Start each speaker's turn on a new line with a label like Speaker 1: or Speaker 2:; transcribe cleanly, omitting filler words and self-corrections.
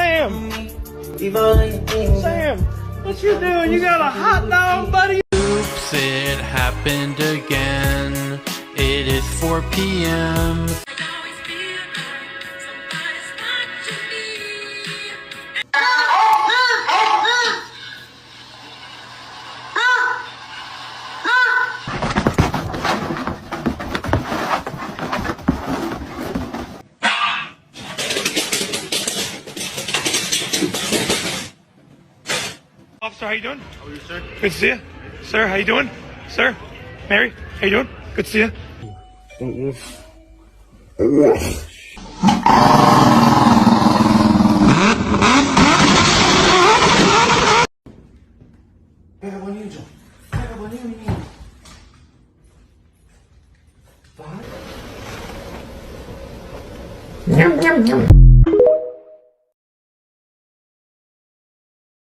Speaker 1: Sam! Sam, what you doing? You got a hot dog, buddy?
Speaker 2: Oops, it happened again. It is 4 p.m.
Speaker 1: Officer, how you doing? How are you, sir? Good to see you. Sir, how you doing? Sir? Mary, how you doing? Good to see you.
Speaker 3: Pega boninho, John. Pega boninho, menino. Vai.